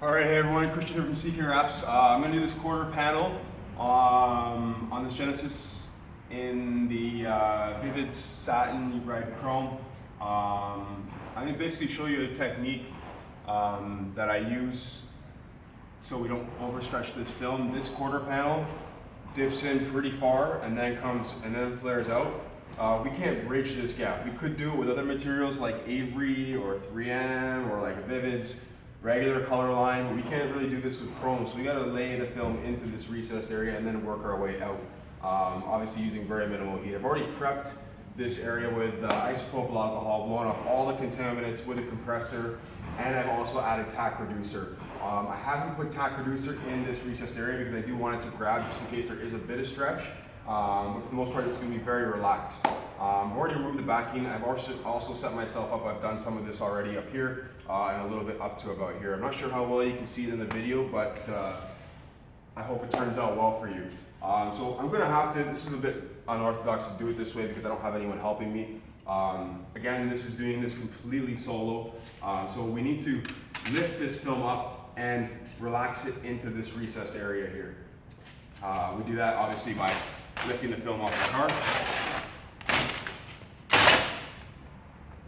Alright, hey everyone, Christian here from CK Wraps. I'm going to do this quarter panel on this Genesis in the Vivid Satin Red Chrome. I'm going to basically show you a technique that I use so we don't overstretch this film. This quarter panel dips in pretty far and then flares out. We can't bridge this gap. We could do it with other materials like Avery or 3M or like a Vivid's regular color line, but we can't really do this with chrome, so we got to lay the film into this recessed area and then work our way out, obviously using very minimal heat. I've already prepped this area with isopropyl alcohol, blown off all the contaminants with a compressor, and I've also added tack reducer. I haven't put tack reducer in this recessed area because I do want it to grab just in case there is a bit of stretch, but for the most part it's going to be very relaxed. I've already removed the backing. I've also set myself up. I've done some of this already up here and a little bit up to about here. I'm not sure how well you can see it in the video, but I hope it turns out well for you. So I'm going to have to, this is a bit unorthodox to do it this way because I don't have anyone helping me. Again, this is doing this completely solo. So we need to lift this film up and relax it into this recessed area here. We do that obviously by lifting the film off the car.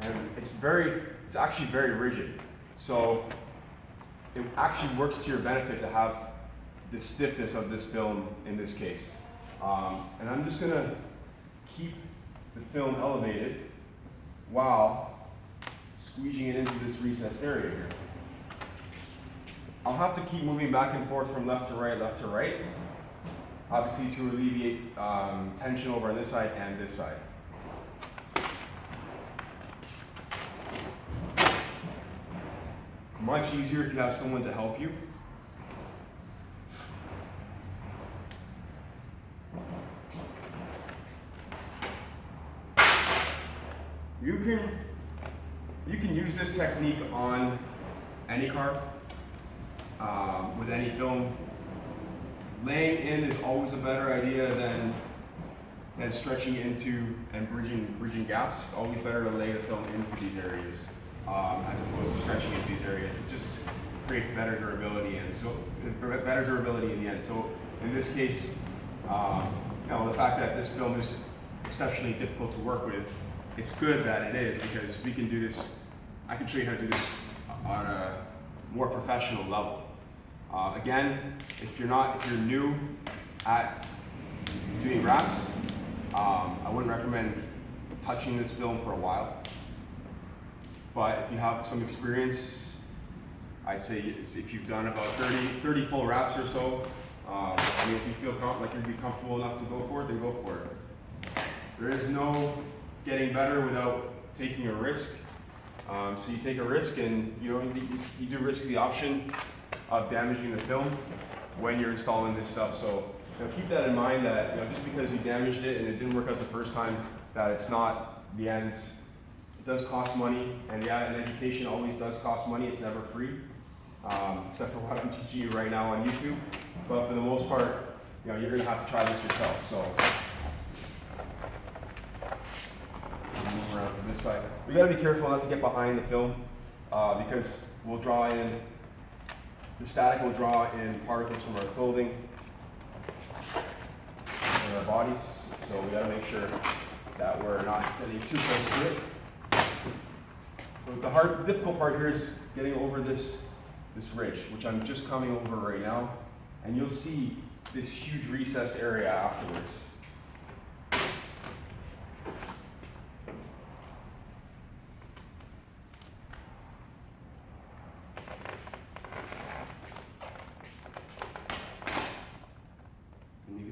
And it's actually very rigid. So it actually works to your benefit to have the stiffness of this film in this case. And I'm just gonna keep the film elevated while squeezing it into this recessed area here. I'll have to keep moving back and forth from left to right, obviously to alleviate tension over on this side and this side. Much easier if you have someone to help you. You can use this technique on any car, with any film. Laying in is always a better idea than stretching into and bridging gaps. It's always better to lay the film into these areas as opposed to stretching into these areas. It just creates better durability in the end. So in this case, the fact that this film is exceptionally difficult to work with, it's good that it is because we can do this. I can show you how to do this on a more professional level. Again, if you're new at doing wraps, I wouldn't recommend touching this film for a while. But if you have some experience, I'd say if you've done about 30 full wraps or so, if you feel like you'd be comfortable enough to go for it, then go for it. There is no getting better without taking a risk. So you take a risk, and you do risk the option of damaging the film when you're installing this stuff. So keep that in mind, that just because you damaged it and it didn't work out the first time, that it's not the end. It does cost money, and yeah, and education always does cost money. It's never free, except for what I'm teaching you right now on YouTube. But for the most part, you're going to have to try this yourself. So move around to this side. We got to be careful not to get behind the film because we'll draw in. The static will draw in particles from our clothing and our bodies, so we got to make sure that we're not sitting too close to it. So the difficult part here is getting over this ridge, which I'm just coming over right now, and you'll see this huge recessed area afterwards.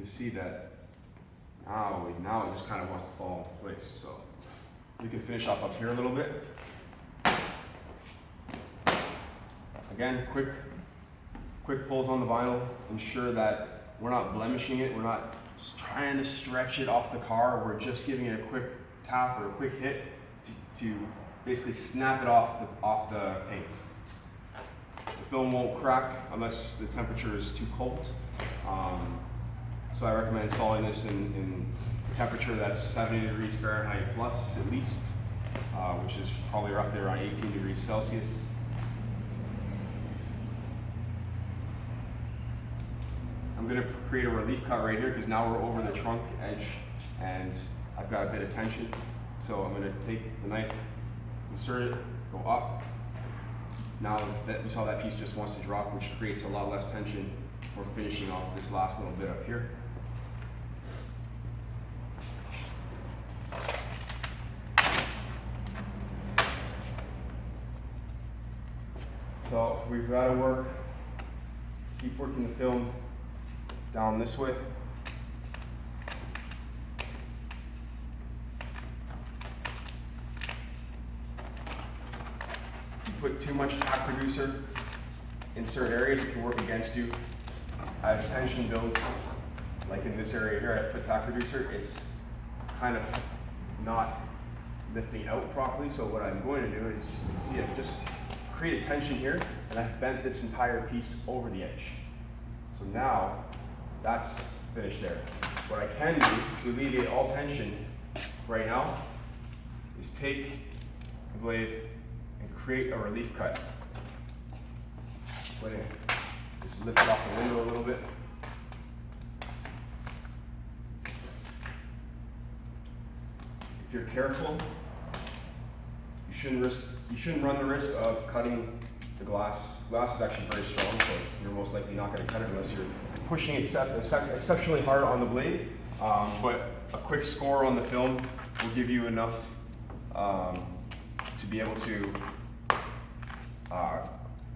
See that now it just kind of wants to fall into place. So we can finish off up here a little bit. Again, quick pulls on the vinyl. Ensure that we're not blemishing it. We're not trying to stretch it off the car. We're just giving it a quick tap or a quick hit to basically snap it off the paint. The film won't crack unless the temperature is too cold. So I recommend installing this in a temperature that's 70 degrees Fahrenheit plus at least, which is probably roughly around 18 degrees Celsius. I'm gonna create a relief cut right here because now we're over the trunk edge and I've got a bit of tension. So I'm gonna take the knife, insert it, go up. Now that we saw that piece just wants to drop, which creates a lot less tension for finishing off this last little bit up here. So we've got to keep working the film down this way. If you put too much tack reducer in certain areas, it can work against you. As tension builds, like in this area here, I put tack reducer, it's kind of not lifting out properly. So what I'm going to do is, see, I've just created tension here, and I've bent this entire piece over the edge. So now, that's finished there. What I can do to alleviate all tension right now is take the blade and create a relief cut. Just lift it off the window a little bit. If you're careful, you shouldn't run the risk of cutting the glass. Glass is actually very strong, so you're most likely not going to cut it unless you're pushing exceptionally hard on the blade. But a quick score on the film will give you enough to be able to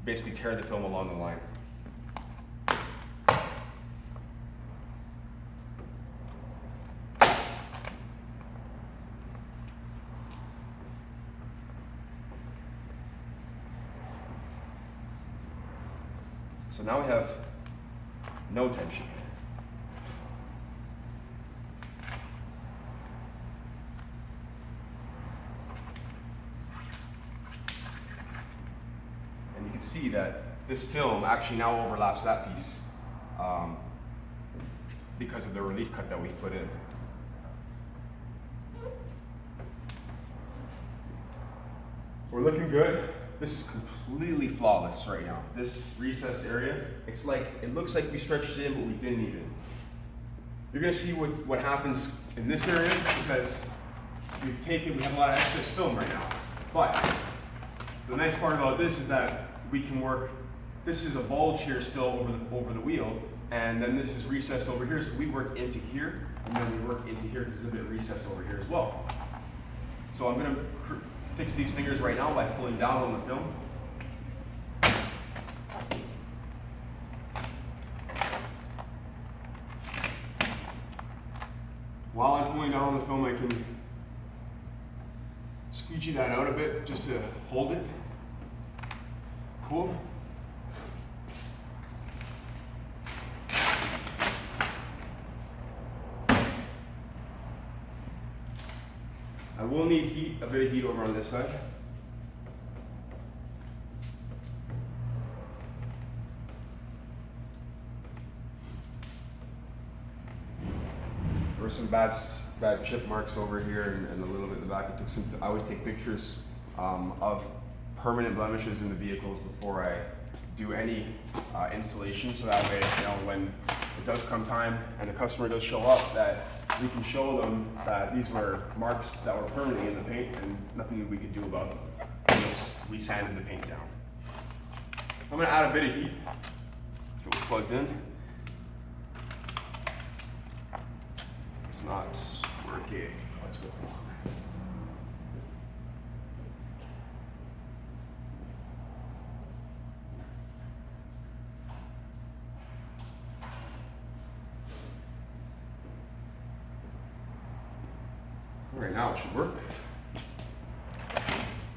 basically tear the film along the line. So now we have no tension. And you can see that this film actually now overlaps that piece because of the relief cut that we've put in. We're looking good. This is completely flawless right now. This recessed area, it looks like we stretched it in, but we didn't even. You're gonna see what happens in this area because we have a lot of excess film right now. But the nice part about this is that we can work, this is a bulge here still over the wheel, and then this is recessed over here, so we work into here, and then we work into here because it's a bit recessed over here as well. So I'm gonna fix these fingers right now by pulling down on the film. While I'm pulling down on the film, I can squeegee that out a bit just to hold it. Cool. I will need a bit of heat over on this side. There were some bad chip marks over here and a little bit in the back. I always take pictures of permanent blemishes in the vehicles before I do any installation, so that way, when it does come time and the customer does show up, that we can show them that these were marks that were permanently in the paint and nothing that we could do about them. We sanded the paint down. I'm going to add a bit of heat if it was plugged in. It's not working. Let's go. Right now it should work.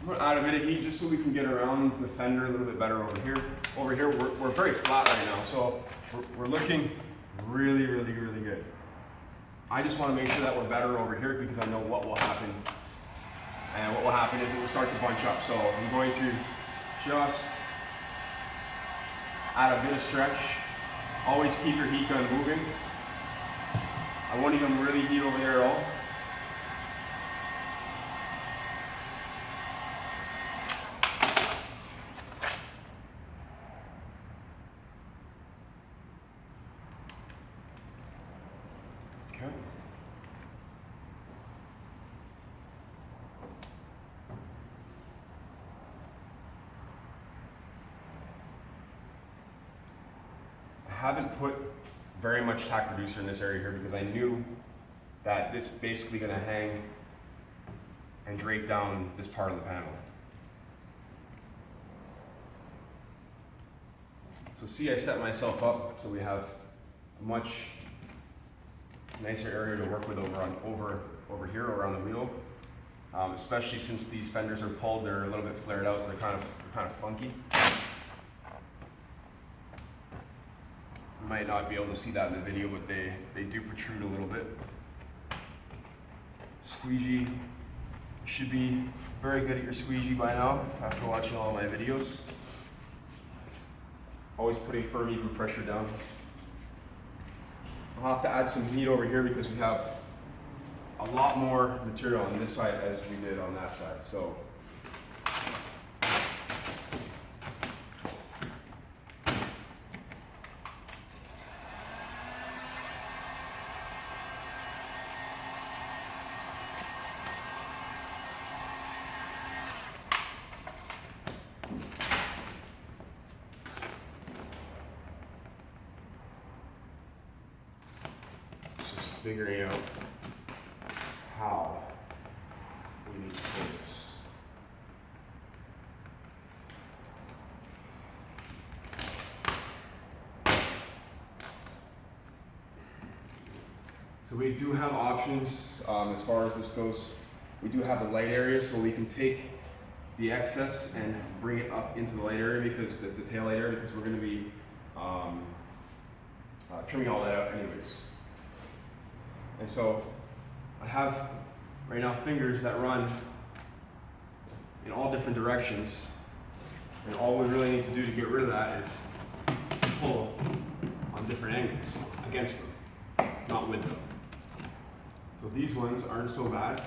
I'm going to add a bit of heat just so we can get around the fender a little bit better over here. Over here we're very flat right now, so we're looking really, really, really good. I just want to make sure that we're better over here because I know what will happen. And what will happen is it will start to bunch up. So I'm going to just add a bit of stretch. Always keep your heat gun moving. I won't even really heat over there at all. haven't put very much tack reducer in this area here because I knew that this is basically going to hang and drape down this part of the panel. So see, I set myself up so we have a much nicer area to work with over here around the wheel. Especially since these fenders are pulled, they're a little bit flared out, so they're kind of funky. You might not be able to see that in the video, but they do protrude a little bit. Squeegee, you should be very good at your squeegee by now after watching all of my videos. Always putting firm, even pressure down. I'll have to add some heat over here because we have a lot more material on this side as we did on that side. So just figuring out how we need to focus. So we do have options as far as this goes. We do have the light area, so we can take the excess and bring it up into the light area because the tail light area, because we're going to be trimming all that out anyways. And so I have right now fingers that run in all different directions, and all we really need to do to get rid of that is pull on different angles against them, not with them. So these ones aren't so bad,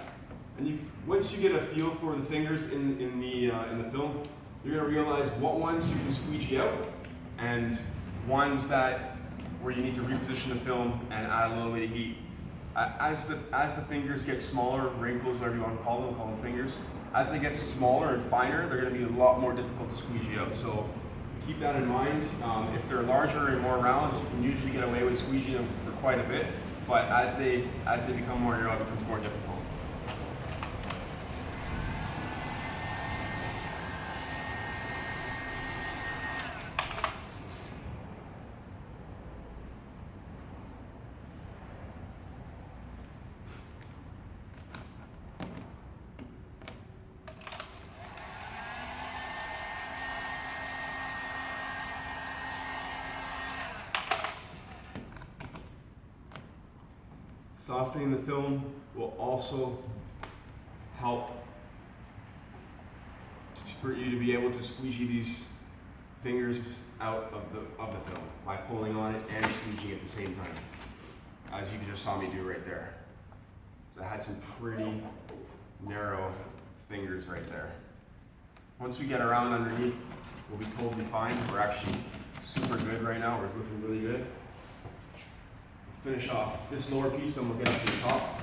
and once you get a feel for the fingers in the film, you're going to realize what ones you can squeegee out and ones that where you need to reposition the film and add a little bit of heat. As the fingers get smaller, wrinkles, whatever you want to call them fingers, as they get smaller and finer, they're going to be a lot more difficult to squeegee out. So keep that in mind. If they're larger and more round, you can usually get away with squeegeeing them for quite a bit, but as they become more narrow, it becomes more difficult. Softening the film will also help for you to be able to squeegee these fingers out of the film by pulling on it and squeegeeing at the same time, as you just saw me do right there. So I had some pretty narrow fingers right there. Once we get around underneath, we'll be totally fine. We're actually super good right now. We're looking really good. Finish off this lower piece and we'll get up to the top.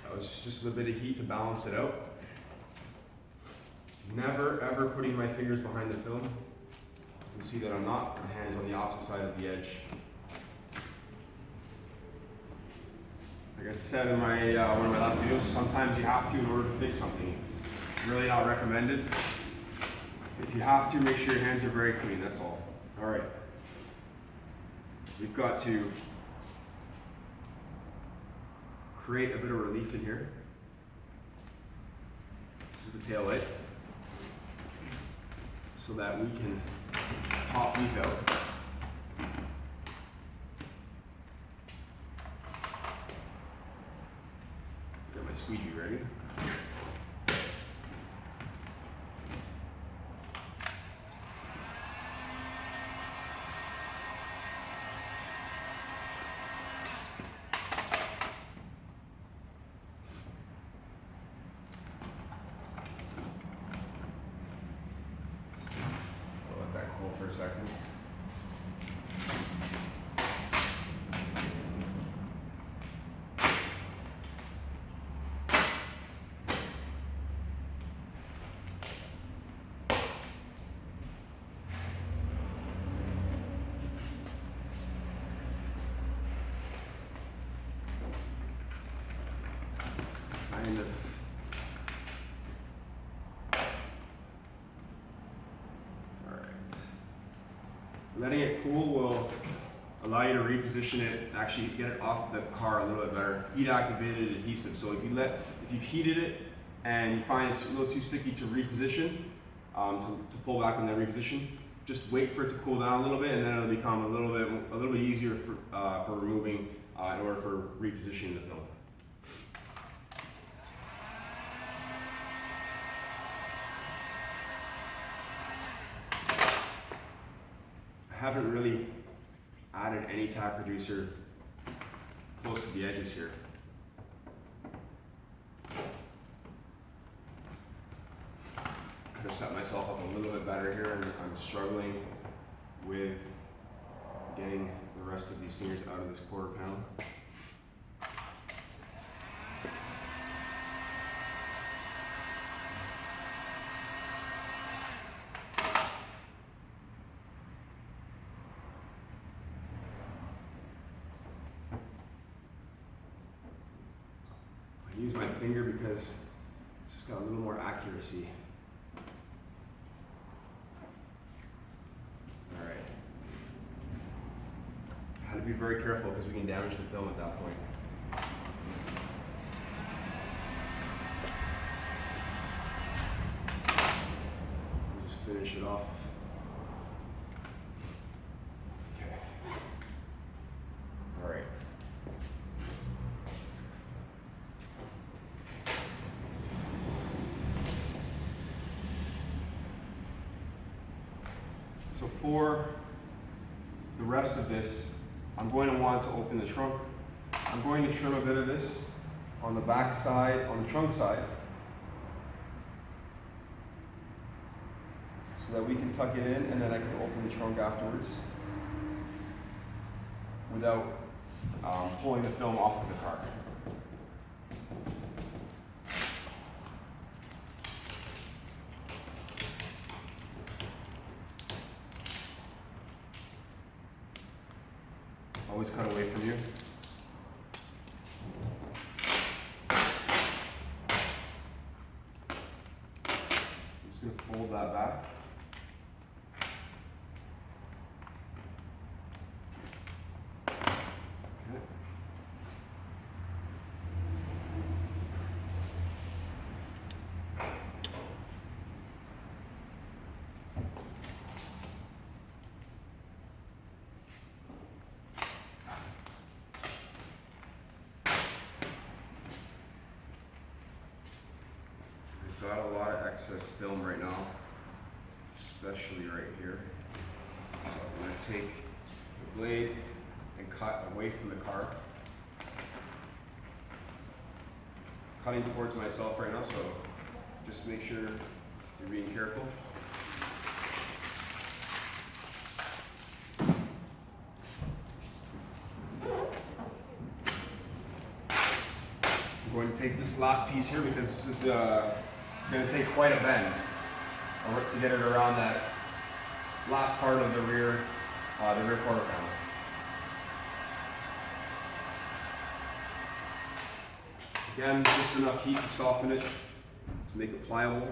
That was just a little bit of heat to balance it out. Never ever putting my fingers behind the film. You can see that I'm not. My hand's on the opposite side of the edge. Like I said in my one of my last videos, sometimes you have to in order to fix something. It's really not recommended. If you have to, make sure your hands are very clean, that's all. Alright. We've got to create a bit of relief in here. This is the tail light. So that we can pop these out. Got my squeegee ready. second. Kind of. All right. Letting it cool will allow you to reposition it, actually get it off the car a little bit better. Heat activated adhesive. So if you've heated it and you find it's a little too sticky to reposition, to pull back and then reposition, just wait for it to cool down a little bit, and then it'll become a little bit easier for removing in order for repositioning the film. I haven't really added any tag reducer close to the edges here. Could have set myself up a little bit better here, and I'm struggling with getting the rest of these fingers out of this quarter panel. I use my finger because it's just got a little more accuracy. All right. I had to be very careful because we can damage the film at that point. Just finish it off. Okay. All right. So for the rest of this, I'm going to want to open the trunk. I'm going to trim a bit of this on the back side, on the trunk side, so that we can tuck it in, and then I can open the trunk afterwards without pulling the film off of the car. Always cut away from you. I'm just going to fold that back. Okay. Got a lot of excess film right now, especially right here. So I'm going to take the blade and cut away from the car. Cutting towards myself right now, so just make sure you're being careful. I'm going to take this last piece here because this is going to take quite a bend to get it around that last part of the rear quarter panel. Again, just enough heat to soften it, to make it pliable.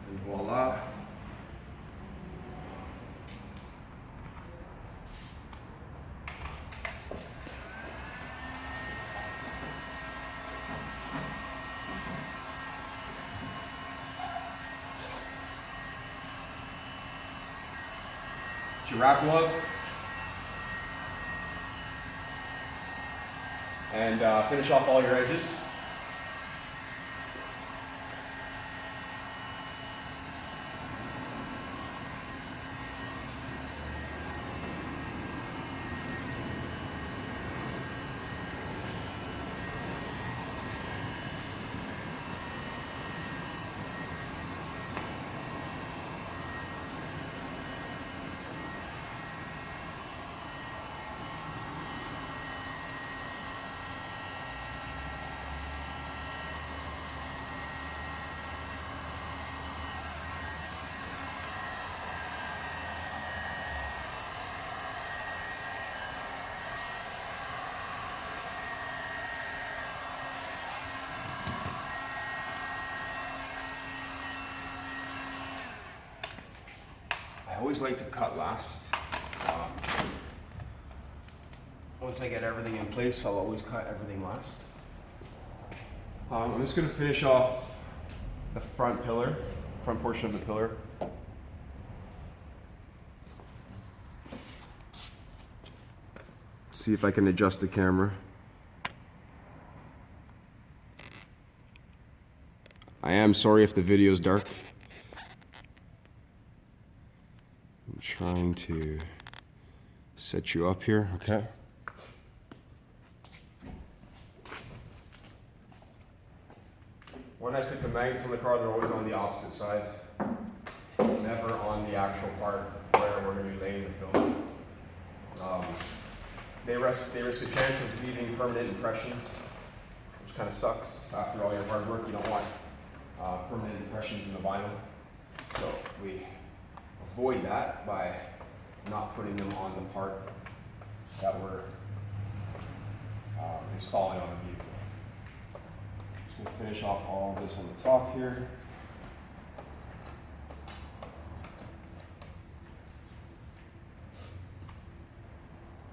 And voila. Your wrap glove, and finish off all your edges. always like to cut last. Once I get everything in place, I'll always cut everything last. I'm just going to finish off the front portion of the pillar. See if I can adjust the camera. I am sorry if the video is dark. I'm trying to set you up here, okay? When I stick the magnets on the car, they're always on the opposite side. Never on the actual part where we're going to be laying the film. They risk a chance of leaving permanent impressions, which kind of sucks. After all your hard work, you don't want permanent impressions in the vinyl. So we avoid that by not putting them on the part that we're installing on the vehicle. Just going to finish off all of this on the top here.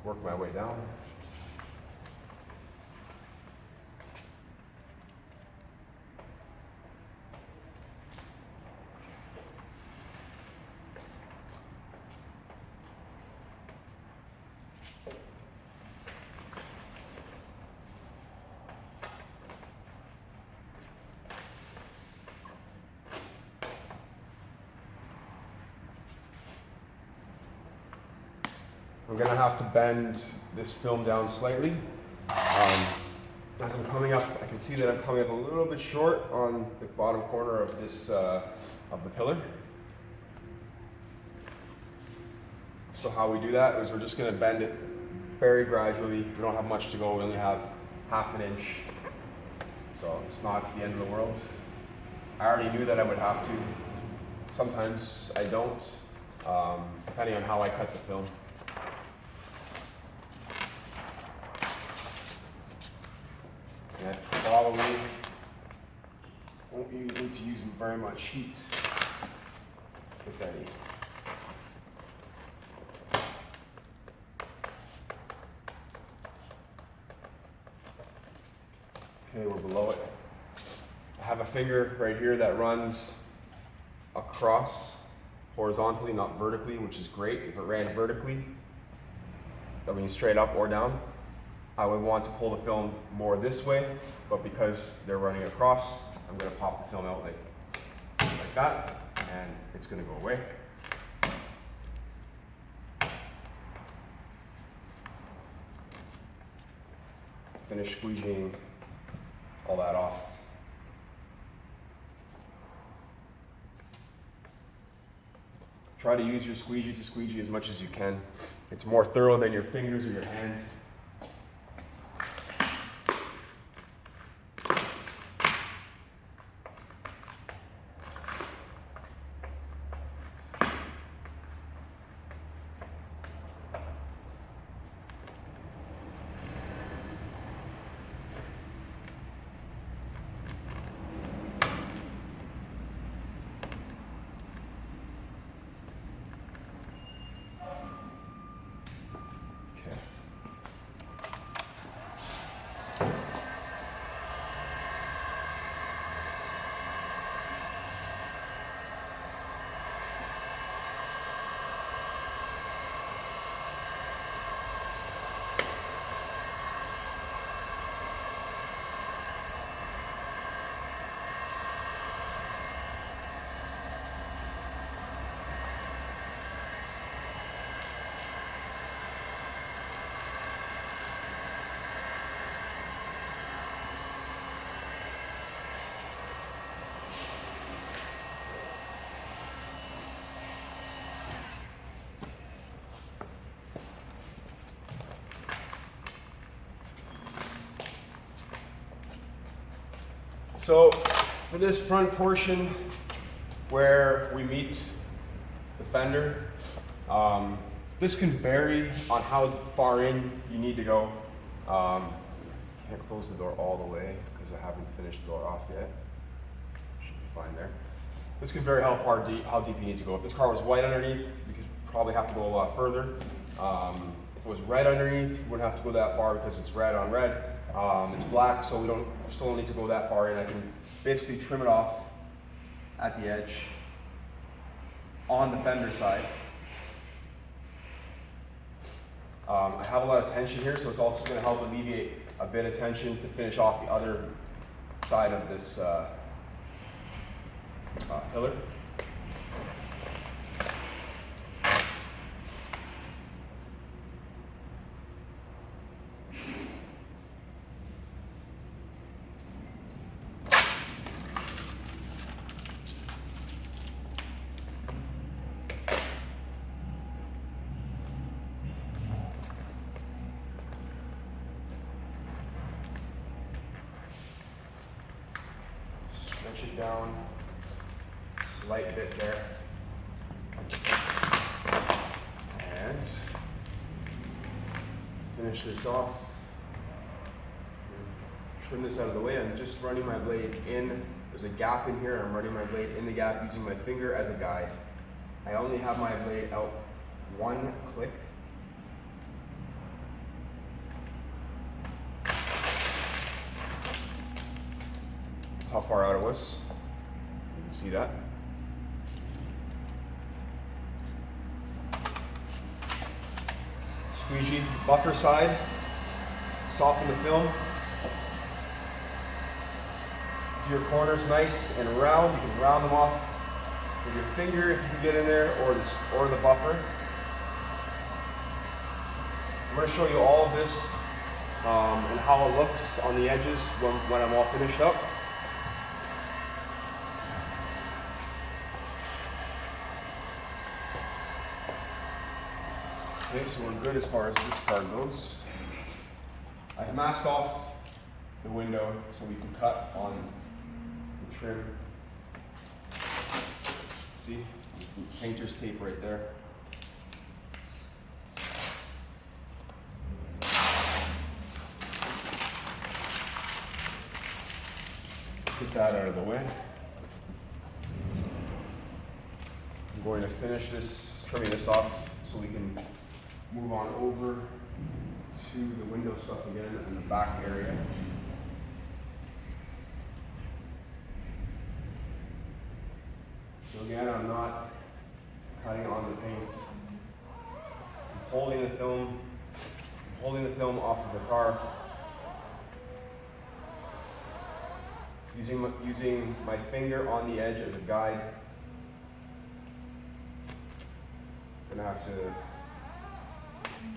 Work my way down. I'm going to have to bend this film down slightly. As I'm coming up, I can see that I'm coming up a little bit short on the bottom corner of this of the pillar. So how we do that is we're just going to bend it very gradually. We don't have much to go. We only have half an inch. So it's not the end of the world. I already knew that I would have to. Sometimes I don't, depending on how I cut the film. And probably won't need to use very much heat, if any. Okay, we're below it. I have a finger right here that runs across horizontally, not vertically, which is great. If it ran vertically, that means straight up or down. I would want to pull the film more this way, but because they're running across, I'm going to pop the film out like that, and it's going to go away. Finish squeegeeing all that off. Try to use your squeegee to squeegee as much as you can. It's more thorough than your fingers or your hand. So for this front portion where we meet the fender, this can vary on how far in you need to go. Can't close the door all the way because I haven't finished the door off yet. Should be fine there. This can vary how deep you need to go. If this car was white underneath, we could probably have to go a lot further. If it was red underneath, we wouldn't have to go that far because it's red on red. It's black, so we still don't need to go that far in. I can basically trim it off at the edge on the fender side. I have a lot of tension here, so it's also going to help alleviate a bit of tension to finish off the other side of this pillar. Stretch it down, slight bit there, and finish this off. Trim this out of the way. I'm just running my blade in. There's a gap in here. I'm running my blade in the gap using my finger as a guide. I only have my blade out one click. That's how far out it was. You can see that. Squeegee, buffer side, soften the film. Do your corners nice and round. You can round them off with your finger if you can get in there, or the buffer. I'm going to show you all of this and how it looks on the edges when I'm all finished up. Okay, so we're good as far as this part goes. I've masked off the window so we can cut on the trim. See, painter's tape right there. Get that out of the way. I'm going to finish trimming this off so we can move on over to the window stuff again in the back area. So again, I'm not cutting on the paint. I'm holding the film off of the car. Using my finger on the edge as a guide. I'm gonna have to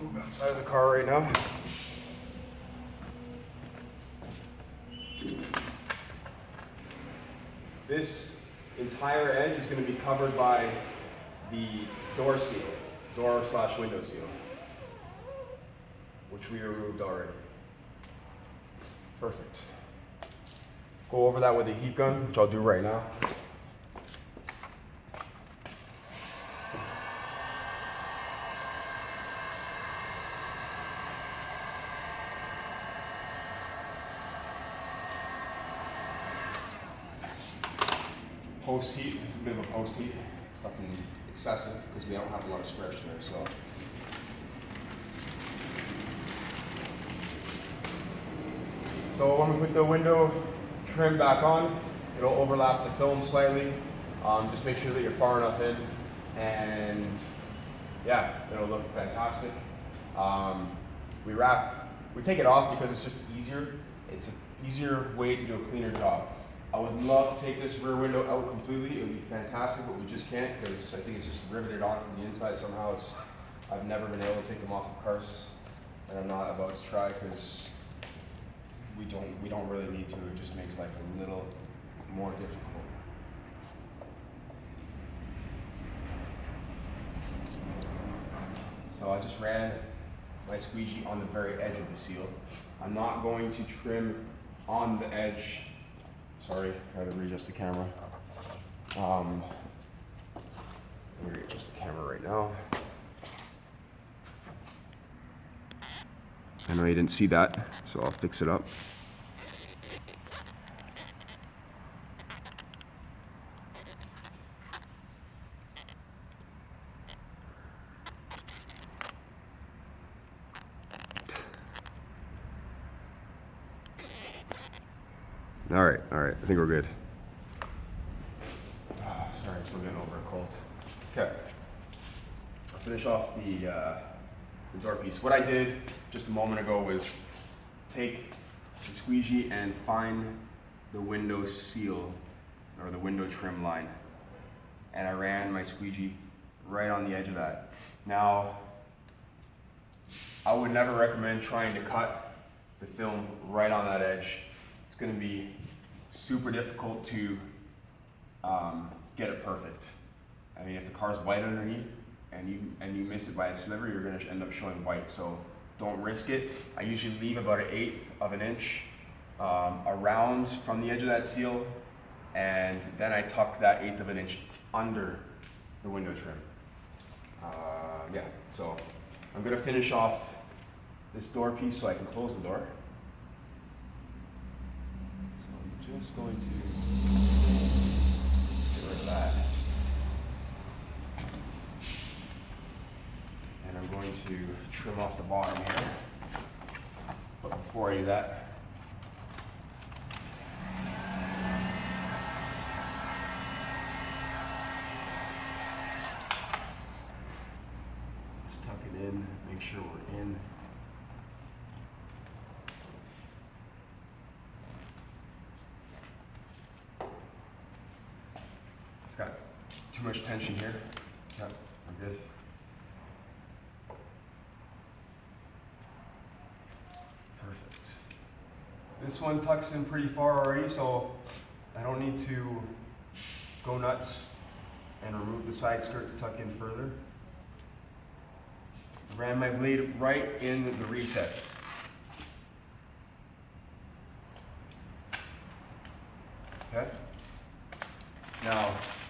move outside of the car right now. This entire edge is going to be covered by the door / window seal, which we removed already. Perfect. Go over that with a heat gun, which I'll do right now. Post heat, it's a bit of a post heat, something excessive because we don't have a lot of stretch there. So when we put the window trim back on, it'll overlap the film slightly. Just make sure that you're far enough in, and yeah, it'll look fantastic. We take it off because it's just easier. It's an easier way to do a cleaner job. I would love to take this rear window out completely. It would be fantastic, but we just can't because I think it's just riveted on from the inside somehow. I've never been able to take them off of cars, and I'm not about to try because we don't really need to. It just makes life a little more difficult. So I just ran my squeegee on the very edge of the seal. I'm not going to trim on the edge. Sorry, I had to readjust the camera. I'm going to readjust the camera right now. I know you didn't see that, so I'll fix it up. All right, I think we're good. Sorry, I'm still getting over a cold. Okay, I'll finish off the door piece. What I did just a moment ago was take the squeegee and find the window seal or the window trim line, and I ran my squeegee right on the edge of that. Now, I would never recommend trying to cut the film right on that edge. It's going to be super difficult to get it perfect. I mean, if the car's white underneath and you miss it by a sliver, you're going to end up showing white. So don't risk it. I usually leave about 1/8 of an inch around from the edge of that seal, and then I tuck that 1/8 of an inch under the window trim. Yeah, so I'm going to finish off this door piece so I can close the door. So I'm just going to get rid of that. And I'm going to trim off the bottom here. But before I do that, just tuck it in, make sure we're in. Got too much tension here. Yep, we're good. Perfect. This one tucks in pretty far already, so I don't need to go nuts and remove the side skirt to tuck in further. Ran my blade right in the recess. Okay? Now,